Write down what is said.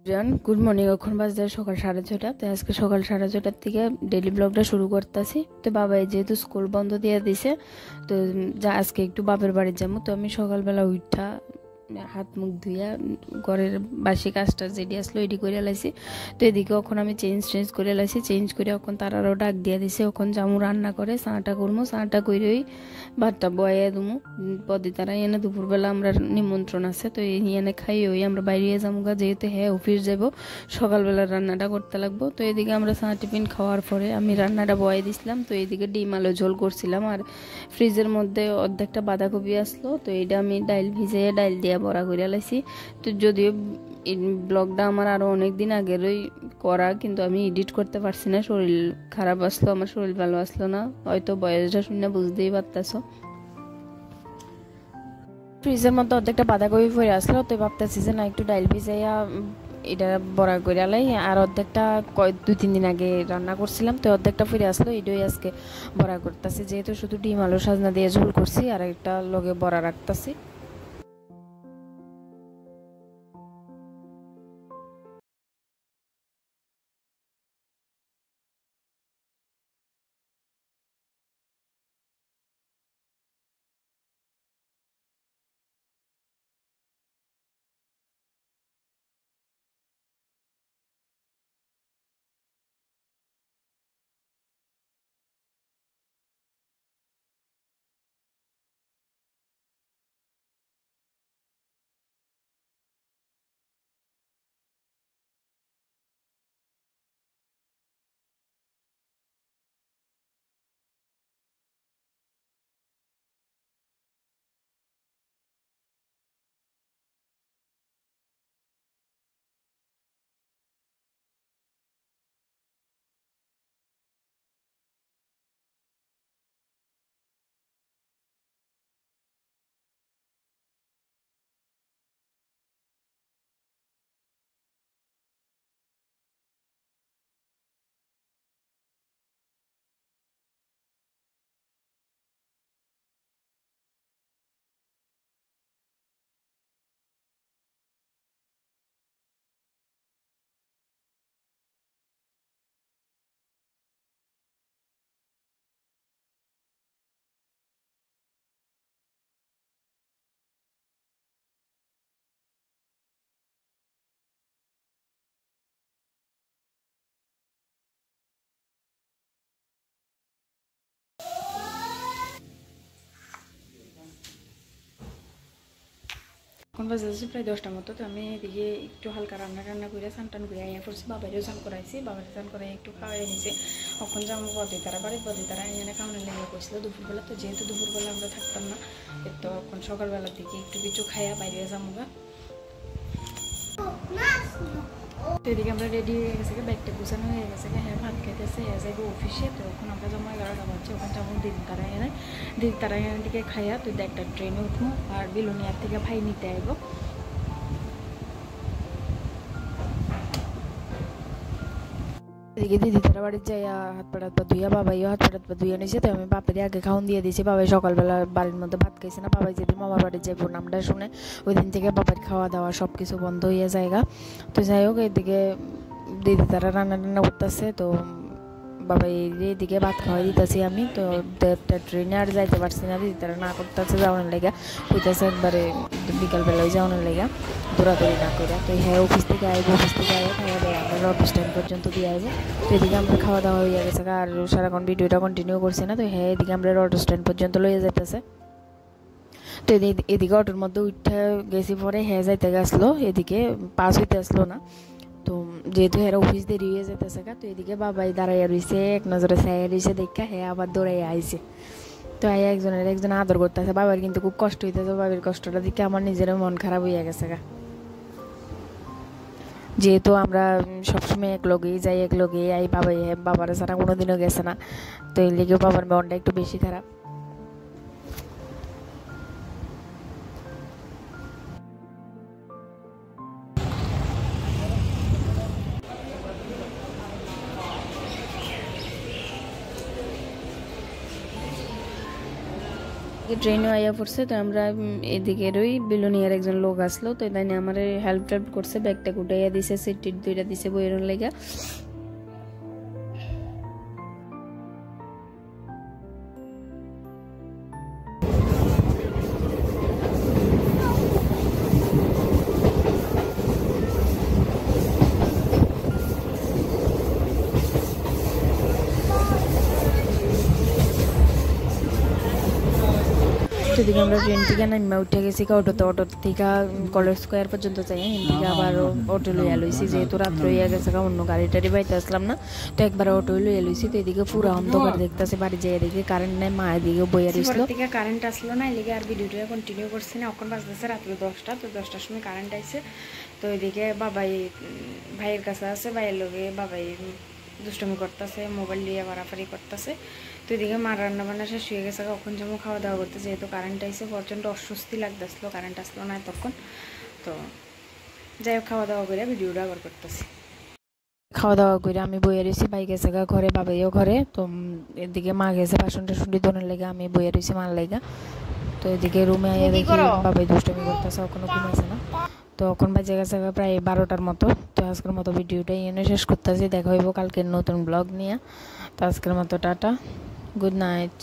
Good morning. এখন বাজে সকাল 6:30। তো আজকে সকাল 6:30 থেকে ডেইলি ব্লগটা শুরু করতেছি। তো বাবাই যেহেতু স্কুল বন্ধ দিয়ে দিছে, তো যা আজকে একটু বাপের বাড়ি যাবো। তো আমি সকালবেলা উঠা হাত মুখ ধুইয়া ঘরের বাসি কাজটা যেটি আসলো এটি করে লাইছি। তো এদিকে এখন আমি চেঞ্জ করে লাইছি। চেঞ্জ করে এখন তারারও ডাক দিয়ে দিছে। এখন যামু রান্না করে চাটা করবো। চাটা করেই ভাতটা বয়ে দেবো। পদি তারা এনে দুপুরবেলা আমরা নিমন্ত্রণ আছে, তো এনে খাই ওই আমরা বাইরে যাবো গা, যেহেতু হ্যাঁ অফিস যাবো, সকালবেলা রান্নাটা করতে লাগবো। তো এদিকে আমরা চা টিফিন খাওয়ার পরে আমি রান্নাটা বয়ে দিছিলাম। তো এইদিকে ডিম আলু ঝোল করছিলাম, আর ফ্রিজের মধ্যে অর্ধেকটা বাঁধাকপি আসলো, তো এইটা আমি ডাইল ভিজিয়ে ডাইল দিয়ে বড়া করে লাইছি। তো যদিও এই ব্লগটা আমার আরও অনেক দিন আগেরই করা, কিন্তু আমি এডিট করতে পারছি না। শরীর খারাপ আসলো, আমার শরীর ভালো আসলো না, হয়তো বয়সটা শুনে বুঝতেই পারতেছো। ফ্রিজের মধ্যে অর্ধেকটা বাঁধাকপি পরে আসলো, তো ভাবতেছি যে না একটু ডাইল ভিজাইয়া এটা বড়া করে আলাই। আর অর্ধেকটা 2-3 দিন আগে রান্না করছিলাম, তো অর্ধেকটা ফিরে আসলো, এটাই আজকে বড়া করতেছি। যেহেতু শুধু ডিম আলু সাজনা দিয়ে ঝোল করছি, আর একটা লগে বড়া রাখতেছি। এখন বাজে আছে প্রায় 10টার মতো। তো আমি এদিকে একটু হালকা রান্না করে টান করে আইয়া করছি। বাবারও স্নান করাইছি, বাবার স্নান করে একটু খাওয়াই নিয়েছি। এখন যাবো বদি তারা এনে খাওয়ানোর লেগে করছিল দুপুরবেলা। তো যেহেতু দুপুরবেলা আমরা থাকতাম না, তো এখন সকালবেলার দিকে একটু কিছু খাইয়া বাইরে যাবো গা। তো এদিকে আমরা রেডি হয়ে গেছে, ব্যাগটা গুছানো হয়ে গেছে। হ্যাঁ ভাত খেতেছে, হ্যাঁ যাইবো অফিসে। তো এখন আমরা যাবো 11টা বাজছে, ওখানে যাবো দিদি তারা এনে দিকে খাইয়া তো একটা ট্রেনে উঠবো, আর বিলোনিয়ার থেকে ভাই নিতে আইব। এদিকে দিদি তারা বাড়ির যাই হাত পা ধুইয়া, বাবাইও হাত পা ধুইয়া নিয়েছে। তো আমি বাপের আগে খাওয়ান দিয়ে দিয়েছি। বাবাই সকালবেলা বাড়ির মধ্যে ভাত খাইছে না। বাবাই যেদিন মামার বাড়ির যাইব নামটা শুনে ওই দিন থেকে বাবার খাওয়া দাওয়া সব কিছু বন্ধ হইয়া জায়গা। তো যাই হোক, এদিকে দিদি তারা রান্না করতেছে। তো বাবাই এদিকে ভাত খাওয়াই দিতেছি আমি। তো ট্রেনে আর যাইতে পারছি না, দিদি তারা না করতেছে যাওয়ানোর লেগা, হইতেছে একবারে বিকালবেলায় যাওয়ানোর লেগা, দৌড়াদৌড়ি না করে। তো হ্যাঁ অফিস থেকে আইব, খাওয়া দাওয়া আমরা অফিস টাইম পর্যন্ত দিয়ে আইব। তো এদিকে আমরা খাওয়া দাওয়া হয়ে গেছে, আর সারাক্ষণ ভিডিওটা কন্টিনিউ করছি না। তো হ্যাঁ এদিকে আমরা অটো স্ট্যান্ড পর্যন্ত লইয়া যাইতেছে। তো এদিকে অটোর মধ্যে উঠে গেছি, পরে হ্যাঁ যাইতে গেছিলো, এদিকে পাস হইতে আসলো না। তো যেহেতু হ্যাঁ অফিস দেরি হয়ে যেতেছে, তো এদিকে বাবাই দাঁড়াইয়া রয়েছে, এক নজরে চাইয়া রয়েছে, দেখা হ্যাঁ আবার দৌড়াইয়া আইছে। তো একজন আদর করতেছে। বাবার কিন্তু খুব কষ্ট হইতেছে, বাবার কষ্টটা দেখে আমার নিজের মন খারাপ হইয়া গেছে গা। যেহেতু আমরা সবসময় এক লগেই যাই, এক লগেই আই, বাবার ছাড়া কোনোদিনও গেছে না। তো এই লেগেও বাবার মনটা একটু বেশি খারাপ। ট্রেনে আইয়া পড়ছে, তো আমরা এদিকের ওই বিলুনিয়ার একজন লোক আসলো, তো তাই আমার হেল্প টেল্প করছে, ব্যাগটা গুটাইয়া দিছে, সিট টিট দুইটা দিছে বইয়ের লেগা। সেদিকে আমরা ট্রেন থেকে নামে উঠে গেছি অটো থেকে কলেজ স্কোয়ার পর্যন্ত যাই, এদিকে আবার অটো লইয়া লইছি, যেহেতু রাত্র হইয়া গেছে অন্য গাড়ি টাড়ি পাইতে আসলাম না, তো একবার অটো লইয়া লইছি। তো এদিকে পুরো অন্ধকার দেখতেছে, বাড়ি যাই এদিকে কারেন্ট নেই, মা এদিকে বইয়া দিছিল, থেকে কারেন্ট আসলো না, এদিকে আর ভিডিওটা কন্টিনিউ করছি না। এখন বাজতেছে রাত্র 10টা, তো 10টার সময় কারেন্ট আইছে। তো এদিকে বাবাই ভাইয়ের কাছে আছে, ভাইয়ের লগে বাবাই দুষ্টমি করতেছে, মোবাইল দিয়ে বাড়াফাড়ি করতেছে। তো এদিকে মার রান্না বান্না শেষ হয়ে গেছে, কখন যেমন খাওয়া দাওয়া করতে, যেহেতু কারেন্ট আইসে প্রচণ্ড অস্বস্তি লাগতেছিলো, কারেন্ট আসলো না তখন। তো যাই হোক খাওয়া দাওয়া করে ভিডিওটা আবার করতেছি। খাওয়া দাওয়া করে আমি বইয়ে রয়েছি, ভাই গেছে ঘরে, বাবাইও ঘরে। তো এদিকে মা গেছে বাসন টাসন ধোনের লেগে, আমি বইয়ে রয়েছি মার লেগা। তো এদিকে রুমে আইয়া দেখি বাবাই দুষ্টমি করতেছে, এখনো ঘুমাইছে না। তো এখন বাজে গেছে প্রায় 12টার মতো। তো আজকের মতো ভিডিওটা এনে শেষ করতেছি, দেখা হইব কালকের নতুন ব্লগ নিয়ে। তো আজকের মতো টাটা, গুড নাইট।